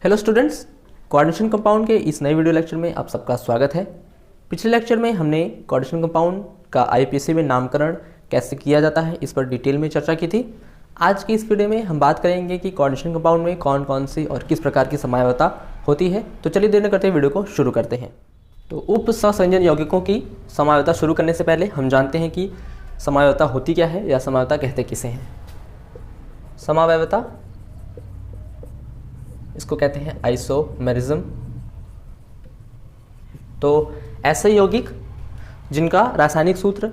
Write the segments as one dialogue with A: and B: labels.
A: Hello students, coordination compound के इस नए वीडियो लेक्चर में आप सबका स्वागत है। पिछले लेक्चर में हमने कोऑर्डिनेशन कंपाउंड का आईपीसी में नामकरण कैसे किया जाता है इस पर डिटेल में चर्चा की थी। आज की इस वीडियो में हम बात करेंगे कि कोऑर्डिनेशन कंपाउंड में कौन कौन सी और किस प्रकार की समयावता होती है। तो चलिए देर न करते वीडियो को शुरू करते हैं। तो उप सहसंयोजन यौगिकों की समयावता शुरू करने से पहले हम जानते हैं कि समयावता होती क्या है या समयावता कहते किसे हैं। समयावता इसको कहते हैं आइसोमेरिज्म। तो ऐसे यौगिक जिनका रासायनिक सूत्र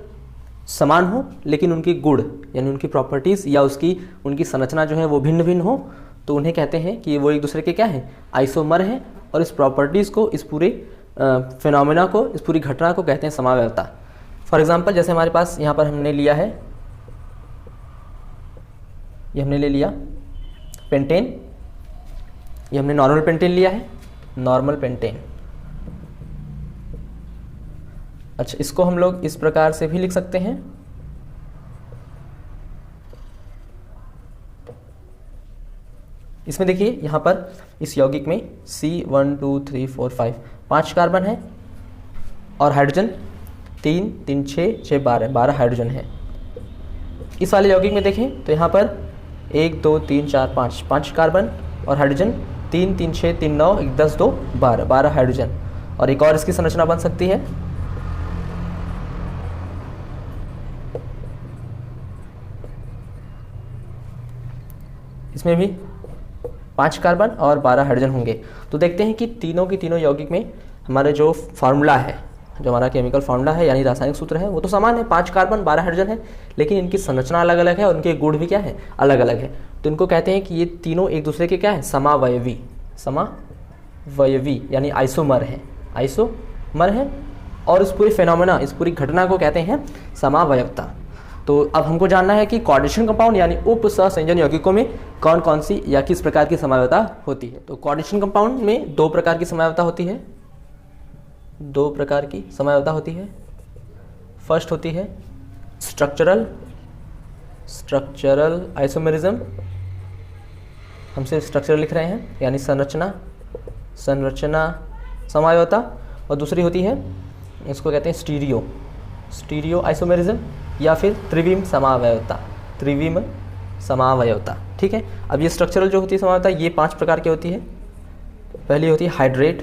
A: समान हो लेकिन उनकी गुण यानी उनकी प्रॉपर्टीज या उनकी संरचना जो है वो भिन्न भिन्न हो, तो उन्हें कहते हैं कि वो एक दूसरे के क्या हैं, आइसोमर हैं। और इस प्रॉपर्टीज को, इस पूरे फिनोमेना को, इस पूरी घटना को कहते हैं समयावता। फॉर एग्जांपल जैसे हमारे पास यहाँ पर हमने लिया है, ये हमने ले लिया पेंटेन, ये हमने नॉर्मल पेंटेन लिया है, नॉर्मल पेंटेन। अच्छा, इसको हम लोग इस प्रकार से भी लिख सकते हैं, इसमें देखिए यहाँ पर इस यौगिक में C1 2 3 4 5 5 कार्बन है और हाइड्रोजन 3 3 6 6 12 हाइड्रोजन है। इस वाले यौगिक में देखें तो यहाँ पर 1 2 3 4 5 कार्बन और हाइड्रोजन 3 3 6 3 9 1 10 2 12 हाइड्रोजन। और एक और इसकी संरचना बन सकती है, इसमें भी 5 कार्बन और 12 हाइड्रोजन होंगे। तो देखते हैं कि तीनों की तीनों यौगिक में हमारे जो फार्मूला है, जो हमारा केमिकल फार्मूला है यानी रासायनिक सूत्र है, वो तो समान है, 5 कार्बन 12 हाइड्रोजन है, लेकिन इनकी संरचना अलग अलग है और इनके गुण भी क्या है, अलग अलग है। तो इनको कहते हैं कि ये तीनों एक दूसरे के क्या है, समावयवी यानी आइसोमर हैं, आइसोमर हैं। और इस पूरे फिनोमेना, इस पूरी घटना को कहते हैं समावयवता। तो अब हमको जानना है कि कोऑर्डिनेशन कंपाउंड यानी उप सहसंयोजन यौगिकों में कौन कौन सी या किस प्रकार की समयावता होती है। तो कोऑर्डिनेशन कंपाउंड में 2 प्रकार की समयावता होती है, 2 प्रकार की समयावता होती है। फर्स्ट होती है स्ट्रक्चरल आइसोमेरिज्म, हम सिर्फ स्ट्रक्चरल लिख रहे हैं यानी संरचना समयावता। और दूसरी होती है, इसको कहते हैं स्टीरियो आइसोमेरिज्म या फिर त्रिविम समावयवता। ठीक है, अब ये स्ट्रक्चरल जो होती है समयावता, ये 5 प्रकार की होती है। पहली होती है हाइड्रेट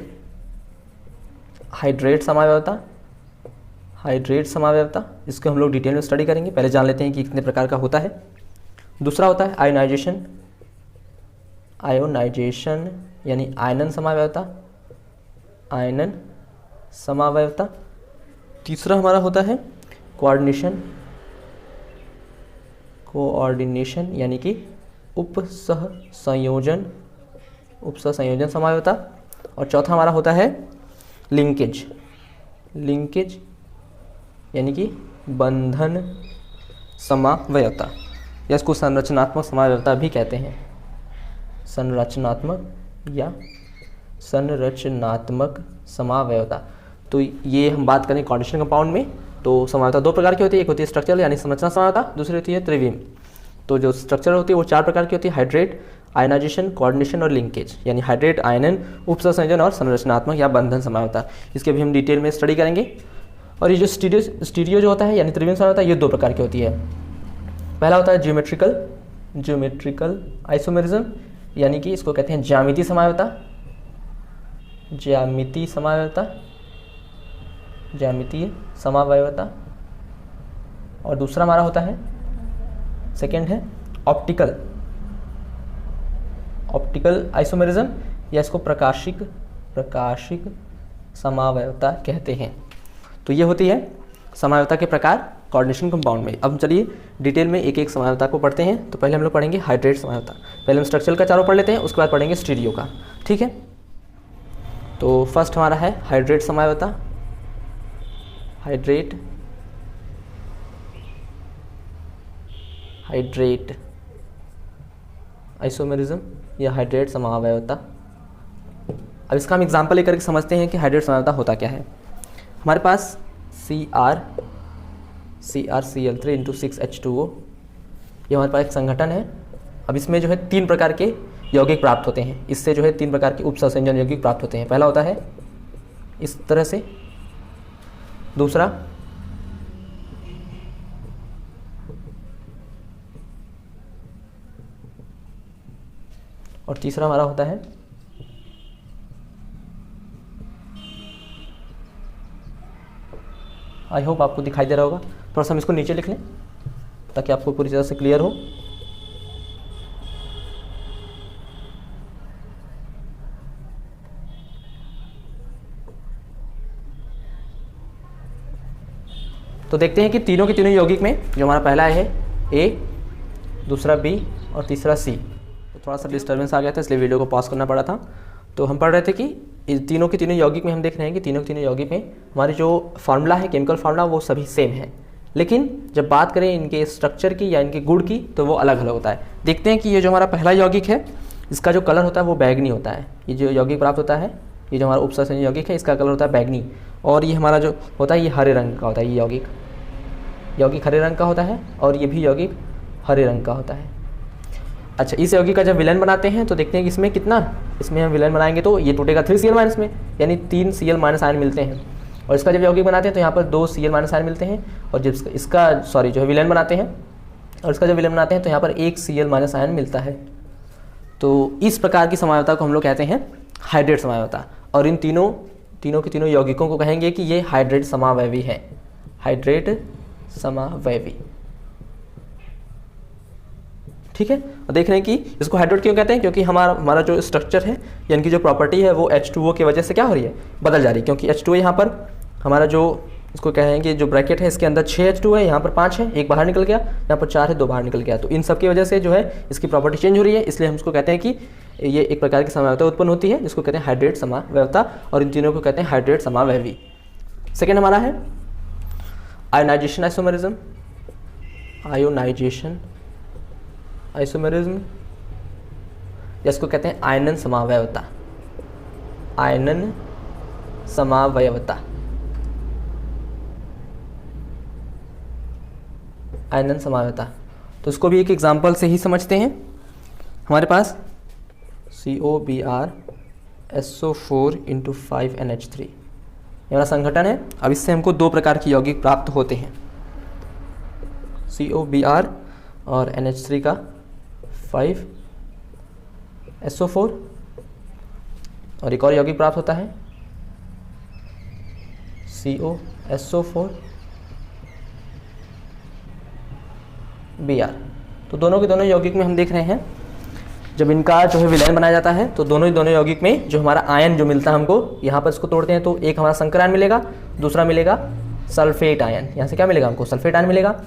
A: समावयवता, इसको हम लोग डिटेल में स्टडी करेंगे। पहले जान लेते हैं कि कितने प्रकार का होता है। दूसरा होता है आयोनाइजेशन यानी आयनन समावयवता। तीसरा हमारा होता है कोऑर्डिनेशन यानी कि उपसहसंयोजन समयावता। और चौथा हमारा होता है लिंकेज यानी कि बंधन समयावता, या इसको संरचनात्मक समयावता भी कहते हैं, संरचनात्मक समयावता। तो ये हम बात करें कोऑर्डिनेशन कंपाउंड में, तो समयावता 2 प्रकार की होती है। एक होती है स्ट्रक्चरल यानी संरचना समयावता, दूसरी होती है त्रिविम। तो जो स्ट्रक्चरल होती है वो 4 प्रकार की होती है, हाइड्रेट, आयनाइजेशन, कोऑर्डिनेशन और लिंकेज यानी हाइड्रेट, आयनन, उपसहसंयोजन और संरचनात्मक या बंधन समयावता। इसके भी हम डिटेल में स्टडी करेंगे। और ये जो स्टीरियो जो होता है यानी त्रिविम समयावता, ये 2 प्रकार की होती है। पहला होता है ज्योमेट्रिकल आइसोमेरिज्म यानी कि इसको कहते हैं ज्यामितीय समयावता। और दूसरा हमारा होता है, सेकेंड है ऑप्टिकल आइसोमेरिज्म या इसको प्रकाशिक समयावता कहते हैं। तो ये होती है समयावता के प्रकार कोऑर्डिनेशन कंपाउंड में। अब चलिए डिटेल में एक एक समयावता को पढ़ते हैं। तो पहले हम लोग पढ़ेंगे हाइड्रेट समयावता। पहले हम स्ट्रक्चरल का चारों पढ़ लेते हैं, उसके बाद पढ़ेंगे स्टीरियो का। ठीक है, तो फर्स्ट हमारा है हाइड्रेट समयावता। हाइड्रेट आइसोमेरिज्म या हाइड्रेट समयावता। अब इसका हम एग्जांपल लेकर के समझते हैं कि हाइड्रेट समयावता होता क्या है। हमारे पास CrCl3 × 6H2O, ये हमारे पास एक संगठन है। अब इसमें जो है 3 प्रकार के यौगिक प्राप्त होते हैं। इससे जो है 3 प्रकार के उपसंयोजन यौगिक प्राप्त होते हैं। पहला होता है इस तरह से, दूसरा और तीसरा हमारा होता है आई होप आपको दिखाई दे रहा होगा। थोड़ा सा हम इसको नीचे लिख लें ताकि आपको पूरी तरह से क्लियर हो। तो देखते हैं कि तीनों के तीनों यौगिक में जो हमारा पहला है ए, दूसरा बी और तीसरा सी। तो थोड़ा सा डिस्टर्बेंस आ गया था इसलिए वीडियो को पॉज करना पड़ा था। तो हम पढ़ रहे थे कि इस तीनों के तीनों यौगिक में हम देख रहे हैं कि तीनों के तीनों यौगिक में हमारी जो फार्मूला है, केमिकल फार्मूला, वो सभी सेम है। लेकिन जब बात करें इनके स्ट्रक्चर की या इनके गुण की तो वो अलग अलग होता है। देखते हैं कि ये जो हमारा पहला यौगिक है इसका जो कलर होता है वो बैगनी होता है। ये जो यौगिक प्राप्त होता है, ये जो हमारा उपसंयोजन यौगिक है, इसका कलर होता है बैगनी। और ये हमारा जो होता है ये हरे रंग का होता है। ये यौगिक हरे रंग का होता है और ये भी यौगिक हरे रंग का होता है। अच्छा, इस यौगिक का जब विलयन बनाते हैं तो देखते हैं कि इसमें कितना, इसमें हम विलयन बनाएंगे तो ये टूटेगा 3Cl- में, यानी 3 Cl- आयन मिलते हैं। और इसका जब यौगिक बनाते हैं तो यहाँ पर 2 Cl- आयन मिलते हैं। और जब इसका जो है विलयन बनाते हैं और इसका जब विलयन बनाते हैं तो यहाँ पर 1 Cl- आयन मिलता है। तो इस प्रकार की समवायता को हम लोग कहते हैं हाइड्रेट समवायता। और इन तीनों के तीनों यौगिकों को कहेंगे कि ये हाइड्रेट समावयवी है। हाइड्रेट समावयवी, ठीक है। और देख रहे हैं कि इसको हाइड्रेट क्यों कहते हैं, क्योंकि हमारा जो स्ट्रक्चर है यानी कि जो प्रॉपर्टी है वो H2O की वजह से क्या हो रही है, बदल जा रही है। क्योंकि H2O यहाँ पर हमारा जो इसको कहेंगे जो ब्रैकेट है इसके अंदर 6 H2O है, यहाँ पर 5 है, एक बाहर निकल गया, यहाँ पर 4 है, 2 बाहर निकल गया। तो इन सब की वजह से जो है इसकी प्रॉपर्टी चेंज हो रही है, इसलिए हम इसको कहते हैं कि ये एक प्रकार की समवायता उत्पन्न होती है जिसको कहते हैं हाइड्रेट समावयवता। और इन तीनों को कहते हैं हाइड्रेट समावयवी। सेकेंड हमारा है आयोनाइजेशन आइसोमेरिज्म। आयोनाइजेशन आइसोमेरिज्म, जिसको कहते हैं आयनन समावयवता। आयनन समावयवता, आयनन समावयवता। तो इसको भी एक एग्जांपल से ही समझते हैं। हमारे पास COBr SO4 × 5NH3 ये हमारा संघटन है। अब इससे हमको 2 प्रकार के यौगिक प्राप्त होते हैं, COBr और NH3 का 5SO4, और एक और यौगिक प्राप्त होता है COSO4 Br। तो दोनों के दोनों यौगिक में हम देख रहे हैं जब इनका जो है विलयन बनाया जाता है तो दोनों यौगिक में जो हमारा आयन जो मिलता है हमको, यहाँ पर इसको तोड़ते हैं तो एक हमारा संकर आयन मिलेगा, दूसरा मिलेगा सल्फेट आयन। यहाँ से क्या मिलेगा हमको, सल्फेट आयन मिलेगा।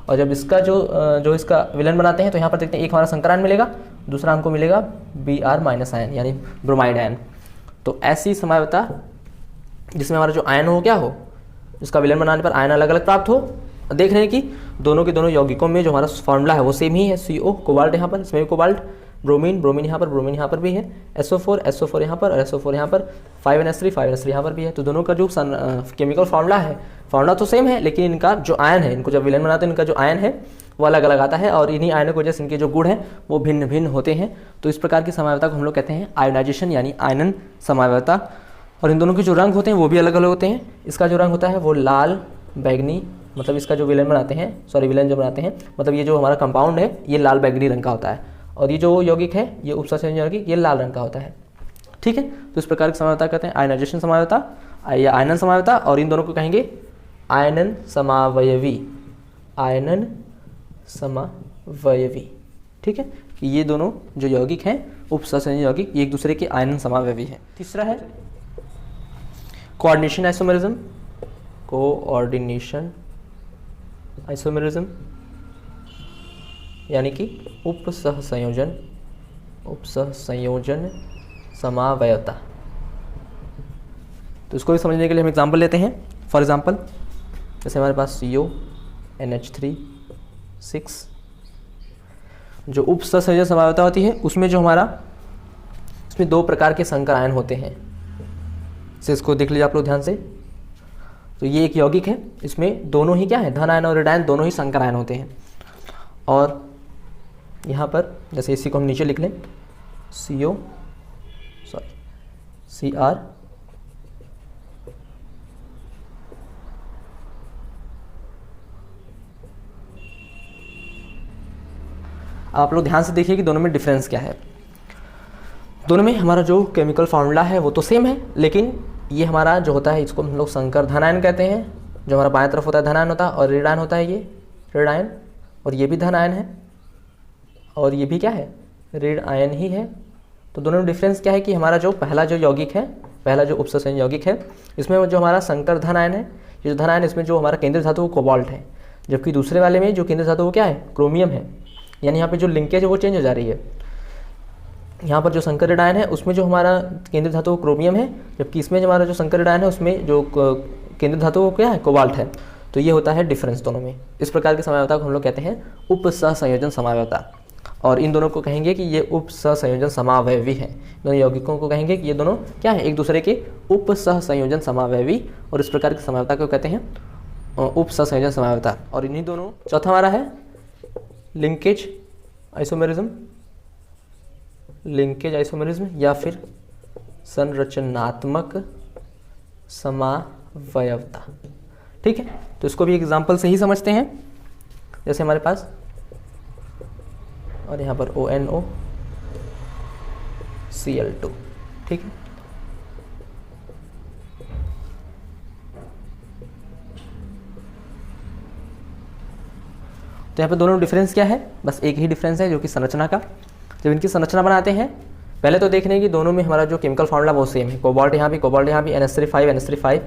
A: और जब इसका जो इसका विलयन बनाते हैं तो यहाँ पर देखते हैं एक हमारा संकर आयन मिलेगा, दूसरा हमको मिलेगा Br- आयन यानी ब्रोमाइड आयन। तो ऐसी समवायता जिसमें हमारा जो आयन हो क्या हो, इसका विलयन बनाने पर आयन अलग अलग प्राप्त हो। देख रहे हैं कि दोनों के दोनों यौगिकों में जो हमारा फॉर्मूला है वो सेम ही है। CO कोबाल्ट यहाँ पर, इसमें भी कोबाल्ट, ब्रोमीन यहाँ पर भी है, SO4 यहाँ पर और SO4 यहाँ पर, 5NH3 यहाँ पर भी है। तो दोनों का जो केमिकल फार्मूला तो सेम है, लेकिन इनका जो आयन है, इनको जब विलयन बनाते हैं इनका जो आयन है वो अलग अलग आता है और इन्हीं आयनों की वजह से इनके जो गुण हैं वो भिन्न भिन्न होते हैं। तो इस प्रकार की समवायता को हम लोग कहते हैं आयोनाइजेशन यानी आयनन समवायता। और इन दोनों के जो रंग होते हैं वो भी अलग अलग होते हैं। इसका जो रंग होता है वो लाल बैगनी, मतलब इसका जो विलयन बनाते हैं मतलब ये जो हमारा कंपाउंड है ये लाल बैगनी रंग का होता है। और ये जो यौगिक है ये उपसंयोजन यौगिक ये लाल रंग का होता है, ठीक है। तो इस प्रकार की समवायता कहते हैं आयोनाइजेशन समवायता या आयनन समवायता। और इन दोनों को कहेंगे आयनन समावयवी, आयनन समावयवी, ठीक है। कि ये दोनों जो यौगिक हैं उपसंयोजन यौगिक ये एक दूसरे के आयनन समावयवी हैं। तीसरा है कोऑर्डिनेशन आइसोमेरिज्म। कोऑर्डिनेशन आइसोमेरिज्म यानी कि उपसहसंयोजन समावयवता। तो इसको भी समझने के लिए हम एग्जांपल लेते हैं। फॉर एग्जांपल जैसे हमारे पास CONH3 जो उपसहसंयोजन समावयवता होती है उसमें जो हमारा इसमें 2 प्रकार के संकर आयन होते हैं। से इसको देख लीजिए आप लोग ध्यान से। तो ये एक यौगिक है, इसमें दोनों ही क्या है, धन आयन और ऋण आयन दोनों ही संकर आयन होते हैं। और यहाँ पर जैसे इसी को हम नीचे लिख लें CO सॉरी CR आप लोग ध्यान से देखिए कि दोनों में डिफरेंस क्या है। दोनों में हमारा जो केमिकल फार्मूला है वो तो सेम है, लेकिन ये हमारा जो होता है इसको हम लोग संकर धन आयन कहते हैं। जो हमारा बाएं तरफ होता है धन आयन होता है और ऋण आयन होता है, ये ऋण आयन, और ये भी धन आयन है और ये भी क्या है, ऋण आयन ही है। तो दोनों में डिफरेंस क्या है कि हमारा जो पहला जो यौगिक है, पहला जो उपसंयोजन यौगिक है, इसमें जो हमारा संकर धन आयन है, ये जो धन आयन इसमें जो हमारा केंद्रीय धातु वो कोबाल्ट है, जबकि दूसरे वाले में जो केंद्रीय धातु वो क्या है, क्रोमियम है। यानी यहाँ पे जो लिंकेज है वो चेंज हो जा रही है। यहाँ पर जो संकर ऋण आयन है उसमें जो हमारा केंद्रीय धातु क्रोमियम है, जबकि इसमें जो हमारा जो संकर ऋण आयन है उसमें जो केंद्रीय धातु वो क्या है, कोबाल्ट है। तो ये होता है डिफरेंस दोनों में। इस प्रकार के समावयवता को हम लोग कहते हैं उपसहसंयोजन समावयवता, और इन दोनों को कहेंगे कि ये उपसहसंयोजन समावयवी है। दोनों यौगिकों को कहेंगे कि ये दोनों क्या है, एक दूसरे के उपसहसंयोजन समावयवी, और इस प्रकार की समावयवता को कहते हैं उपसहसंयोजन समावयवता। और इन्हीं दोनों, चौथा हमारा है लिंकेज आइसोमेरिज्म, लिंकेज आइसोमेरिज्म या फिर संरचनात्मक समावयवता। ठीक है, तो इसको भी एग्जाम्पल से ही समझते हैं। जैसे हमारे पास और यहाँ पर ONO Cl2, ठीक है। तो यहाँ पे दोनों डिफरेंस क्या है, बस एक ही डिफरेंस है जो कि संरचना का। जब इनकी संरचना बनाते हैं पहले तो देखने कि दोनों में हमारा जो केमिकल फार्मूला वो सेम है। कोबाल्ट यहाँ भी, कोबाल्ट यहाँ भी, NH3 NH3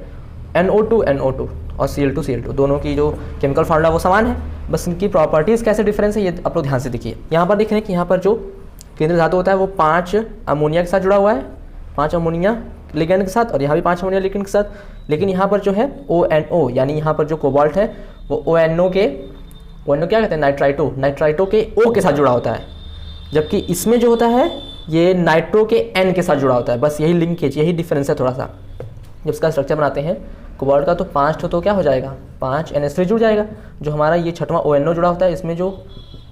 A: NO2 NO2 और Cl2 Cl2, दोनों की जो केमिकल फार्मूला वो समान है, बस इनकी प्रॉपर्टीज़ कैसे डिफरेंस है ये आप लोग ध्यान से देखिए। यहाँ पर देख रहे हैं कि यहाँ पर जो केंद्रीय धातु होता है वो 5 अमोनिया के साथ जुड़ा हुआ है, 5 अमोनिया लिगेंड के साथ, और यहाँ भी 5 अमोनिया लिगेंड के साथ। लेकिन यहाँ पर जो है ONO यानी यहाँ पर जो कोबाल्ट है वो ONO क्या कहते हैं, नाइट्राइटो के O के साथ जुड़ा होता है, जबकि इसमें जो होता है ये नाइट्रो के N के साथ जुड़ा होता है। बस यही लिंकेज, यही डिफरेंस है थोड़ा सा। जब इसका स्ट्रक्चर बनाते हैं कोबाल्ट का तो 5 तो क्या हो जाएगा, 5 NH3 जुड़ जाएगा। जो हमारा ये छठवां ONO जुड़ा होता है, इसमें जो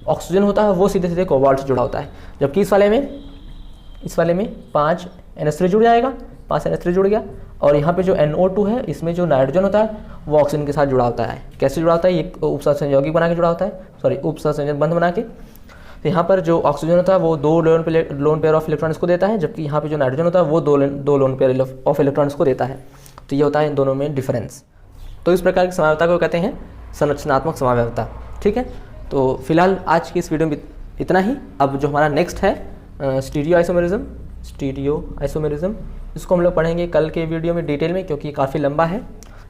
A: ऑक्सीजन होता है वो सीधे सीधे कोबाल्ट से जुड़ा होता है। जबकि इस वाले में 5 NH3 जुड़ जाएगा, 5 NH3 जुड़ गया। और यहाँ पे जो NO2 है इसमें जो नाइट्रोजन होता है वो ऑक्सीजन के साथ जुड़ा होता है। कैसे जुड़ा होता है, ये उपसंयोजन यौगिक बना के जुड़ा होता है, सॉरी उपसंयोजन बंध बना के। तो यहाँ पर जो ऑक्सीजन होता है वो 2 लोन पेयर ऑफ इलेक्ट्रॉन्स को देता है, जबकि यहाँ पे जो नाइट्रोजन होता है वो 2 लोन पेयर ऑफ इलेक्ट्रॉन्स को देता है। तो ये होता है इन दोनों में डिफरेंस। तो इस प्रकार की समावयवता को कहते हैं संरचनात्मक समावयवता। ठीक है, तो फिलहाल आज की इस वीडियो में इतना ही। अब जो हमारा नेक्स्ट है स्टीरियो आइसोमेरिज्म, इसको हम लोग पढ़ेंगे कल के वीडियो में डिटेल में, क्योंकि काफ़ी लंबा है।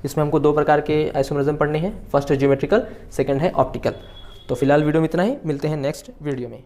A: इसमें हमको 2 प्रकार के आइसोमेरिज्म पढ़ने हैं, फर्स्ट है ज्योमेट्रिकल, सेकंड है ऑप्टिकल। तो फिलहाल वीडियो में इतना ही, मिलते हैं नेक्स्ट वीडियो में।